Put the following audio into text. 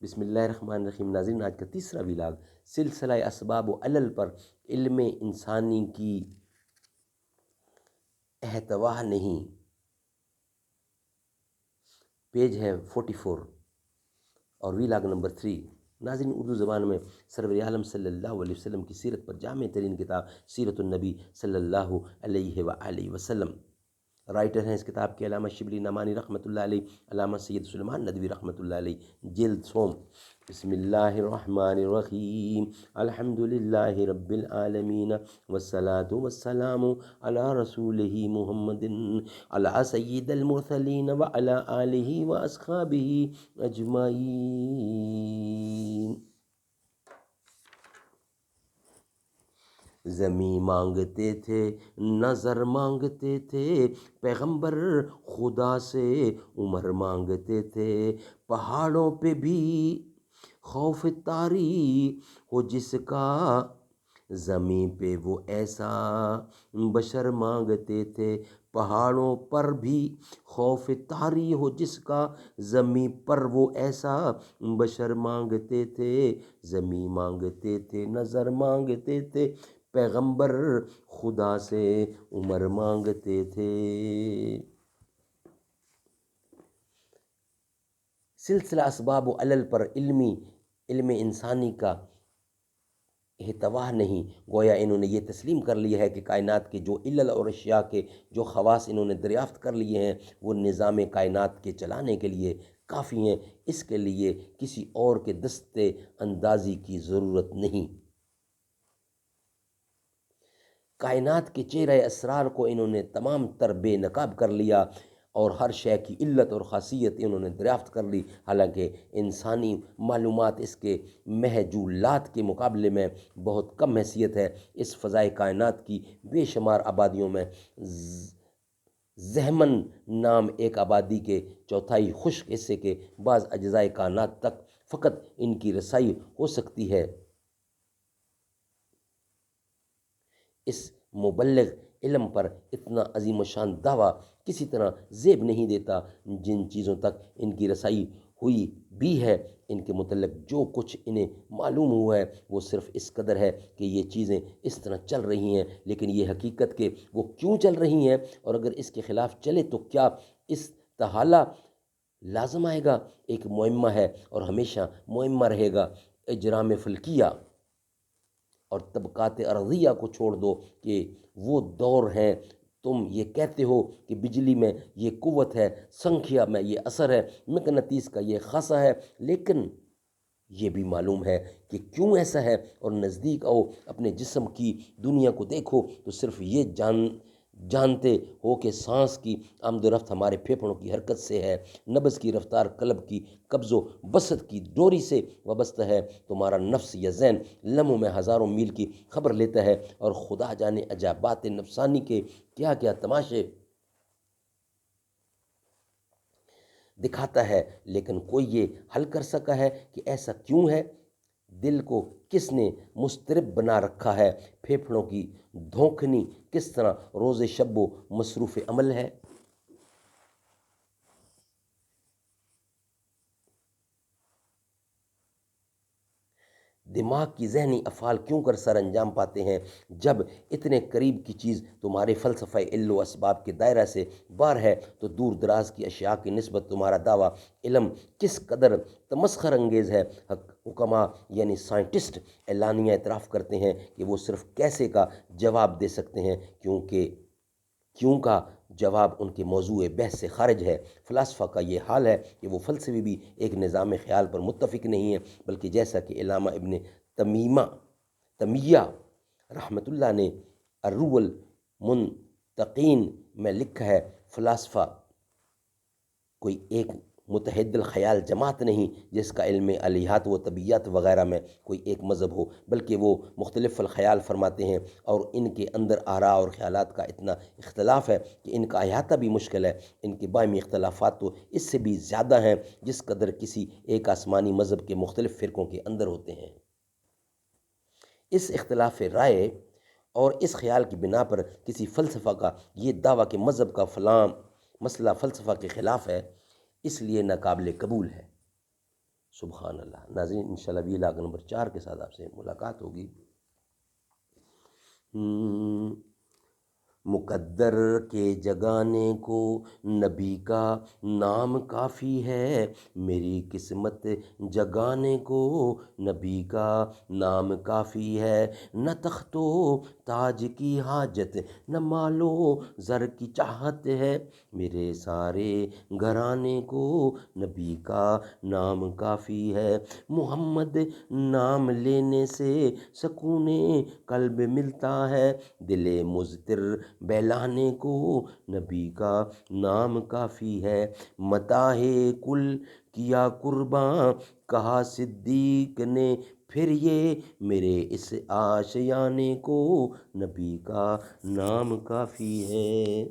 بسم اللہ الرحمن الرحیم۔ ناظرین، آج کا تیسرا ولاگ سلسلہ اسباب و علل پر علم انسانی کی احتوا نہیں، پیج ہے 44 اور ولاگ نمبر 3۔ ناظرین، اردو زبان میں سرور عالم صلی اللہ علیہ وسلم کی سیرت پر جامع ترین کتاب سیرت النبی صلی اللہ علیہ وآلہ وسلم۔ رائٹر ہیں اس کتاب کے علامہ شبلی نعمانی رحمۃ اللہ علیہ، علامہ سید سلیمان ندوی رحمۃ اللہ علیہ، جلد سوم۔ بسم اللہ الرحمن الرحیم، الحمد للہ رب العالمین، والصلاة والسلام علی رسولہ محمد، علی سید المرسلین، وعلی آلہ واصحابہ اجمعین۔ زمیں مانگتے تھے، نظر مانگتے تھے، پیغمبر خدا سے عمر مانگتے تھے، پہاڑوں پہ بھی خوف طاری ہو جس کا، زمیں پہ وہ ایسا بشر مانگتے تھے، پہاڑوں پر بھی خوف طاری ہو جس کا، زمیں پر وہ ایسا بشر مانگتے تھے، زمیں مانگتے تھے، نظر مانگتے تھے، پیغمبر خدا سے عمر مانگتے تھے۔ سلسلہ اسباب و علل پر علم انسانی کا احتوا نہیں، گویا انہوں نے یہ تسلیم کر لیا ہے کہ کائنات کے جو علل اور اشیاء کے جو خواص انہوں نے دریافت کر لیے ہیں وہ نظام کائنات کے چلانے کے لیے کافی ہیں، اس کے لیے کسی اور کے دست اندازی کی ضرورت نہیں۔ کائنات کے چہرہ اسرار کو انہوں نے تمام تر بے نقاب کر لیا اور ہر شے کی علت اور خاصیت انہوں نے دریافت کر لی، حالانکہ انسانی معلومات اس کے محجولات کے مقابلے میں بہت کم حیثیت ہے۔ اس فضائے کائنات کی بے شمار آبادیوں میں زحمن نام ایک آبادی کے چوتھائی خشک حصے کے بعض اجزائے کائنات تک فقط ان کی رسائی ہو سکتی ہے۔ اس مبلغ علم پر اتنا عظیم و شان دعویٰ کسی طرح زیب نہیں دیتا۔ جن چیزوں تک ان کی رسائی ہوئی بھی ہے، ان کے متعلق جو کچھ انہیں معلوم ہوا ہے وہ صرف اس قدر ہے کہ یہ چیزیں اس طرح چل رہی ہیں، لیکن یہ حقیقت کہ وہ کیوں چل رہی ہیں اور اگر اس کے خلاف چلے تو کیا استحالہ لازم آئے گا، ایک معمہ ہے اور ہمیشہ معمہ رہے گا۔ اجرام فلکیہ اور طبقات ارضیہ کو چھوڑ دو کہ وہ دور ہیں، تم یہ کہتے ہو کہ بجلی میں یہ قوت ہے، سنکھیا میں یہ اثر ہے، مقناطیس کا یہ خاصہ ہے، لیکن یہ بھی معلوم ہے کہ کیوں ایسا ہے، اور نزدیک آؤ اپنے جسم کی دنیا کو دیکھو تو صرف یہ جانتے ہو کہ سانس کی آمد و رفت ہمارے پھیپھڑوں کی حرکت سے ہے، نبض کی رفتار قلب کی قبض و بسط کی ڈوری سے وابستہ ہے، تمہارا نفس یا ذہن لمحوں میں ہزاروں میل کی خبر لیتا ہے، اور خدا جانے عجائبات نفسانی کے کیا کیا تماشے دکھاتا ہے، لیکن کوئی یہ حل کر سکا ہے کہ ایسا کیوں ہے؟ دل کو کس نے مضطرب بنا رکھا ہے؟ پھیپھڑوں کی دھوکنی کس طرح روز شب و مصروف عمل ہے؟ دماغ کی ذہنی افعال کیوں کر سر انجام پاتے ہیں جب اتنے قریب کی چیز تمہارے فلسفہ علل و اسباب کے دائرہ سے باہر ہے تو دور دراز کی اشیاء کی نسبت تمہارا دعویٰ علم کس قدر تمسخر انگیز ہے؟ حکماء یعنی سائنٹسٹ اعلانیہ اعتراف کرتے ہیں کہ وہ صرف کیسے کا جواب دے سکتے ہیں، کیوں کا جواب ان کے موضوع بحث سے خارج ہے۔ فلاسفہ کا یہ حال ہے کہ وہ فلسفی بھی ایک نظام خیال پر متفق نہیں ہیں، بلکہ جیسا کہ علامہ ابن تیمیہ رحمۃ اللہ نے الروح المنتقین میں لکھا ہے، فلاسفہ کوئی ایک متحد الخیال جماعت نہیں جس کا علم الہیات و طبیعیات وغیرہ میں کوئی ایک مذہب ہو، بلکہ وہ مختلف الخیال فرماتے ہیں، اور ان کے اندر آراء اور خیالات کا اتنا اختلاف ہے کہ ان کا احاطہ بھی مشکل ہے۔ ان کے باہمی اختلافات تو اس سے بھی زیادہ ہیں جس قدر کسی ایک آسمانی مذہب کے مختلف فرقوں کے اندر ہوتے ہیں۔ اس اختلاف رائے اور اس خیال کی بنا پر کسی فلسفہ کا یہ دعویٰ کہ مذہب کا فلاں مسئلہ فلسفہ کے خلاف ہے، اس لیے ناقابل قبول ہے۔ سبحان اللہ۔ ناظرین انشاءاللہ بھی لاگ نمبر 4 کے ساتھ آپ سے ملاقات ہوگی۔ مقدر کے جگانے کو نبی کا نام کافی ہے، میری قسمت جگانے کو نبی کا نام کافی ہے، نہ تخت و تاج کی حاجت نہ مال و زر کی چاہت ہے، میرے سارے گھرانے کو نبی کا نام کافی ہے، محمد نام لینے سے سکون قلب ملتا ہے، دل مضطر بہلانے کو نبی کا نام کافی ہے، متاع کل کیا قرباں کہا صدیق نے، پھر یہ میرے اس آشیانے کو نبی کا نام کافی ہے۔